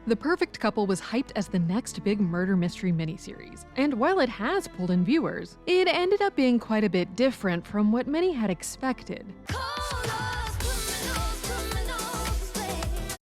The Perfect Couple was hyped as the next big murder mystery miniseries, and while it has pulled in viewers, it ended up being quite a bit different from what many had expected.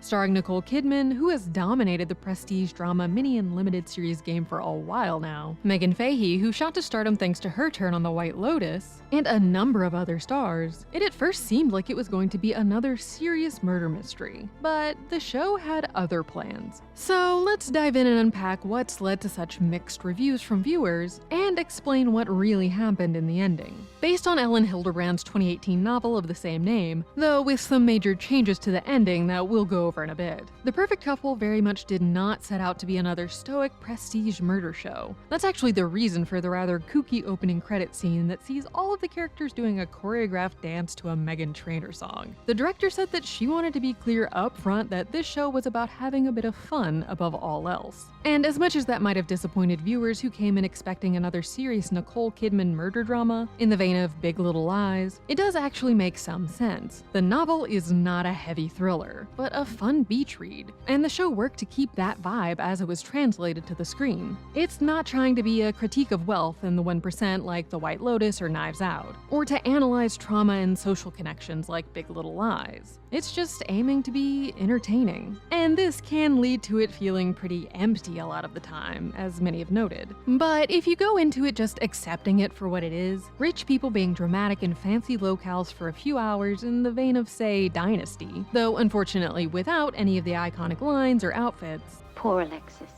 Starring Nicole Kidman, who has dominated the prestige drama mini and limited series game for a while now, Meghann Fahy, who shot to stardom thanks to her turn on the White Lotus, and a number of other stars, it at first seemed like it was going to be another serious murder mystery. But the show had other plans. So let's dive in and unpack what's led to such mixed reviews from viewers, and explain what really happened in the ending. Based on Ellen Hilderbrand's 2018 novel of the same name, though with some major changes to the ending that we'll go over in a bit. The Perfect Couple very much did not set out to be another stoic prestige murder show. That's actually the reason for the rather kooky opening credit scene that sees all of the characters doing a choreographed dance to a Meghan Trainor song. The director said that she wanted to be clear up front that this show was about having a bit of fun above all else. And as much as that might have disappointed viewers who came in expecting another serious Nicole Kidman murder drama in the vein of Big Little Lies, it does actually make some sense. The novel is not a heavy thriller, but a fun beach read, and the show worked to keep that vibe as it was translated to the screen. It's not trying to be a critique of wealth and the 1% like The White Lotus or Knives Out, or to analyze trauma and social connections like Big Little Lies. It's just aiming to be entertaining. And this can lead to it feeling pretty empty a lot of the time, as many have noted. But if you go into it just accepting it for what it is, rich people being dramatic in fancy locales for a few hours in the vein of, say, Dynasty, though unfortunately without any of the iconic lines or outfits. Poor Alexis,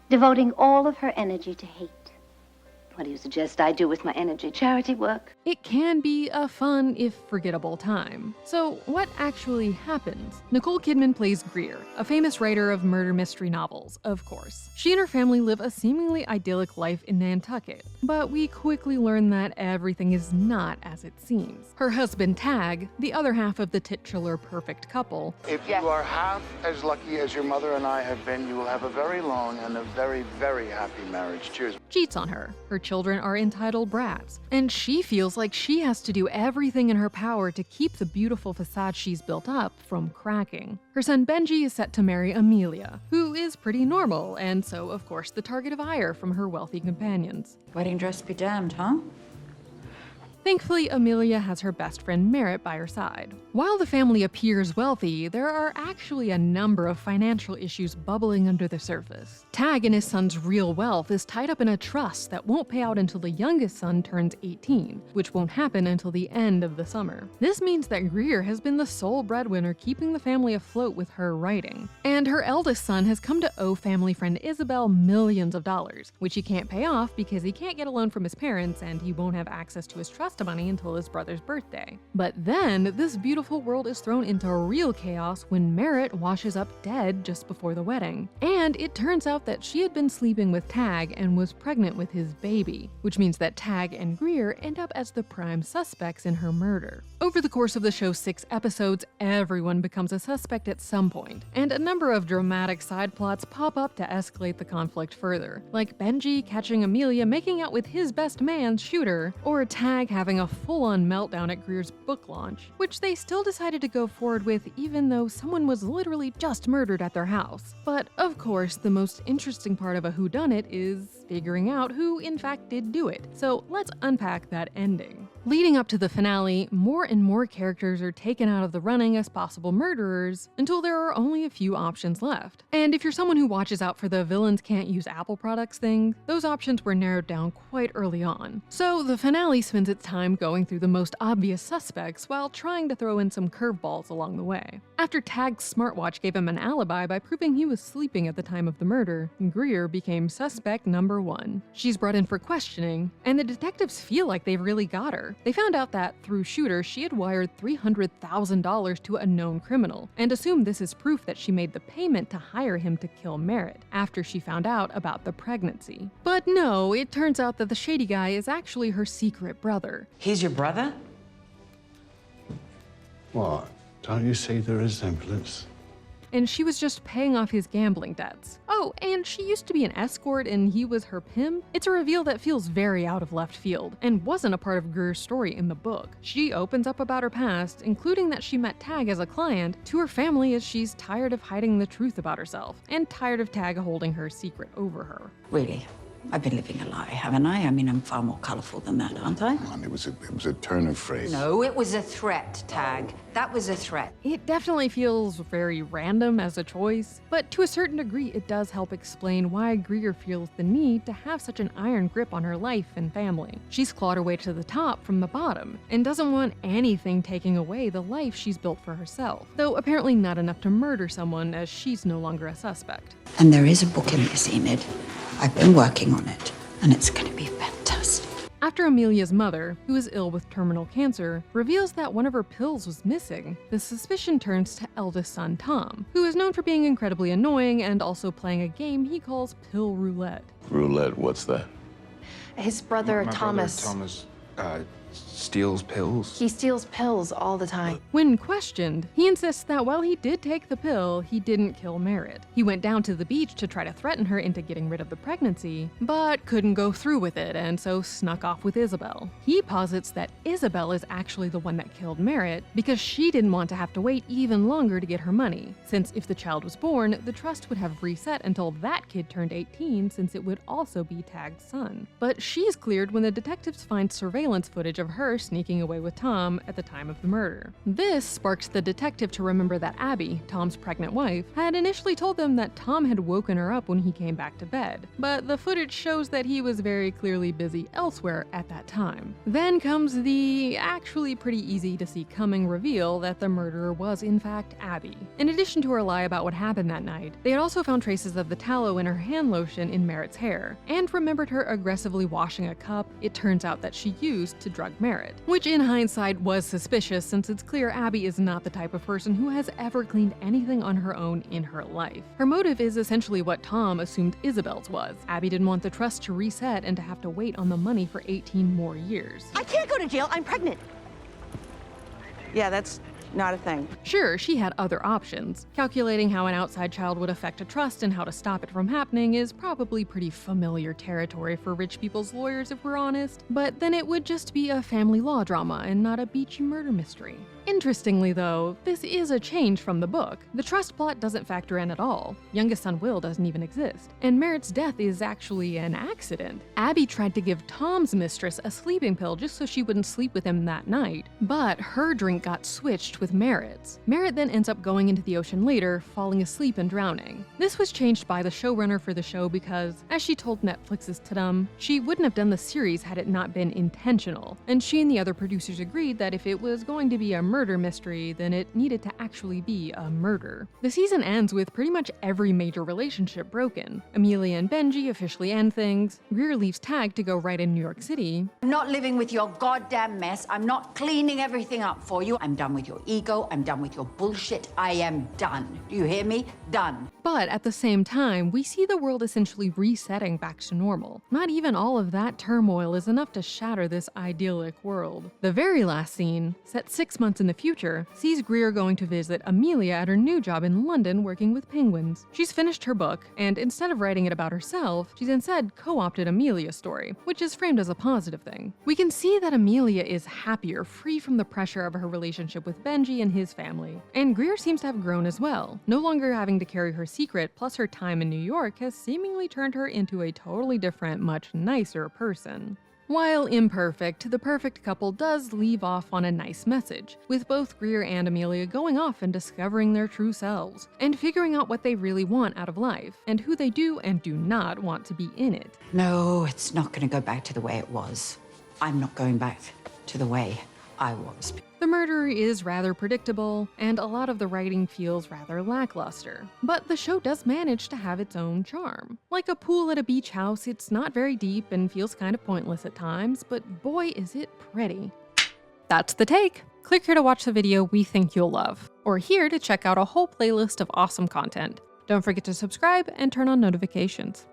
devoting all of her energy to hate. What do you suggest I do with my energy? Charity work? It can be a fun, if forgettable, time. So what actually happens? Nicole Kidman plays Greer, a famous writer of murder mystery novels, of course. She and her family live a seemingly idyllic life in Nantucket, but we quickly learn that everything is not as it seems. Her husband Tag, the other half of the titular perfect couple, if you are half as lucky as your mother and I have been, you will have a very long and a very, very happy marriage. Cheers. Cheats on her. Her children are entitled brats, and she feels like she has to do everything in her power to keep the beautiful facade she's built up from cracking. Her son Benji is set to marry Amelia, who is pretty normal, and so of course the target of ire from her wealthy companions. Wedding dress be damned, huh? Thankfully, Amelia has her best friend Merritt by her side. While the family appears wealthy, there are actually a number of financial issues bubbling under the surface. Tag and his son's real wealth is tied up in a trust that won't pay out until the youngest son turns 18, which won't happen until the end of the summer. This means that Greer has been the sole breadwinner keeping the family afloat with her writing. And her eldest son has come to owe family friend Isabel millions of dollars, which he can't pay off because he can't get a loan from his parents and he won't have access to his trust money until his brother's birthday. But then, this beautiful world is thrown into real chaos when Merritt washes up dead just before the wedding. And it turns out that she had been sleeping with Tag and was pregnant with his baby, which means that Tag and Greer end up as the prime suspects in her murder. Over the course of the show's 6 episodes, everyone becomes a suspect at some point, and a number of dramatic side plots pop up to escalate the conflict further, like Benji catching Amelia making out with his best man, Shooter, or Tag having a full-on meltdown at Greer's book launch, which they still decided to go forward with even though someone was literally just murdered at their house. But of course, the most interesting part of a whodunit is figuring out who in fact did do it. So let's unpack that ending. Leading up to the finale, more and more characters are taken out of the running as possible murderers until there are only a few options left. And if you're someone who watches out for the villains can't use Apple products thing, those options were narrowed down quite early on. So the finale spends its time going through the most obvious suspects while trying to throw in some curveballs along the way. After Tag's smartwatch gave him an alibi by proving he was sleeping at the time of the murder, Greer became suspect number 1. She's brought in for questioning, and the detectives feel like they've really got her. They found out that, through Shooter, she had wired $300,000 to a known criminal, and assumed this is proof that she made the payment to hire him to kill Merritt, after she found out about the pregnancy. But no, it turns out that the shady guy is actually her secret brother. He's your brother? What? Don't you see the resemblance? and she was just paying off his gambling debts. Oh, and she used to be an escort and he was her pimp? It's a reveal that feels very out of left field, and wasn't a part of Greer's story in the book. She opens up about her past, including that she met Tag as a client, to her family as she's tired of hiding the truth about herself, and tired of Tag holding her secret over her. Really? I've been living a lie, haven't I? I mean, I'm far more colourful than that, aren't I? Come on, it was a turn of phrase. No, it was a threat, Tag. That was a threat. It definitely feels very random as a choice, but to a certain degree it does help explain why Greer feels the need to have such an iron grip on her life and family. She's clawed her way to the top from the bottom, and doesn't want anything taking away the life she's built for herself, though apparently not enough to murder someone as she's no longer a suspect. And there is a book in this, Enid. I've been working on it, and it's going to be fantastic. After Amelia's mother, who is ill with terminal cancer, reveals that one of her pills was missing, the suspicion turns to eldest son Tom, who is known for being incredibly annoying and also playing a game he calls pill roulette. Roulette, what's that? His brother, My Thomas. brother, Thomas, steals pills. He steals pills all the time. When questioned, he insists that while he did take the pill, he didn't kill Merritt. He went down to the beach to try to threaten her into getting rid of the pregnancy, but couldn't go through with it and so snuck off with Isabel. He posits that Isabel is actually the one that killed Merritt because she didn't want to have to wait even longer to get her money, since if the child was born, the trust would have reset until that kid turned 18 since it would also be Tag's son. But she's cleared when the detectives find surveillance footage of her sneaking away with Tom at the time of the murder. This sparks the detective to remember that Abby, Tom's pregnant wife, had initially told them that Tom had woken her up when he came back to bed, but the footage shows that he was very clearly busy elsewhere at that time. Then comes the actually pretty easy to see coming reveal that the murderer was in fact Abby. In addition to her lie about what happened that night, they had also found traces of the tallow in her hand lotion in Merritt's hair, and remembered her aggressively washing a cup it turns out that she used to drug Merritt, which in hindsight was suspicious since it's clear Abby is not the type of person who has ever cleaned anything on her own in her life. Her motive is essentially what Tom assumed Isabel's was. Abby didn't want the trust to reset and to have to wait on the money for 18 more years. I can't go to jail. I'm pregnant. Yeah, that's not a thing. Sure, she had other options. Calculating how an outside child would affect a trust and how to stop it from happening is probably pretty familiar territory for rich people's lawyers if we're honest, but then it would just be a family law drama and not a beachy murder mystery. Interestingly though, this is a change from the book. The trust plot doesn't factor in at all. Youngest son Will doesn't even exist. And Merritt's death is actually an accident. Abby tried to give Tom's mistress a sleeping pill just so she wouldn't sleep with him that night, but her drink got switched with Merritt's. Merritt then ends up going into the ocean later, falling asleep and drowning. This was changed by the showrunner for the show because, as she told Netflix's Tadum, she wouldn't have done the series had it not been intentional, and she and the other producers agreed that if it was going to be a murder mystery, then it needed to actually be a murder. The season ends with pretty much every major relationship broken. Amelia and Benji officially end things, Greer leaves Tag to go right in New York City. I'm not living with your goddamn mess. I'm not cleaning everything up for you. I'm done with your ego. I'm done with your bullshit. I am done. Do you hear me? Done. But at the same time, we see the world essentially resetting back to normal. Not even all of that turmoil is enough to shatter this idyllic world. The very last scene, set 6 months in the future, sees Greer going to visit Amelia at her new job in London working with penguins. She's finished her book, and instead of writing it about herself, she's instead co-opted Amelia's story, which is framed as a positive thing. We can see that Amelia is happier, free from the pressure of her relationship with Benji and his family. And Greer seems to have grown as well. No longer having to carry her secret, plus her time in New York has seemingly turned her into a totally different, much nicer person. While imperfect, the perfect couple does leave off on a nice message, with both Greer and Amelia going off and discovering their true selves, and figuring out what they really want out of life, and who they do and do not want to be in it. No, it's not going to go back to the way it was. I'm not going back to the way I was. The murder is rather predictable, and a lot of the writing feels rather lackluster. But the show does manage to have its own charm. Like a pool at a beach house, it's not very deep and feels kind of pointless at times, but boy is it pretty. That's The Take. Click here to watch the video we think you'll love, or here to check out a whole playlist of awesome content. Don't forget to subscribe and turn on notifications.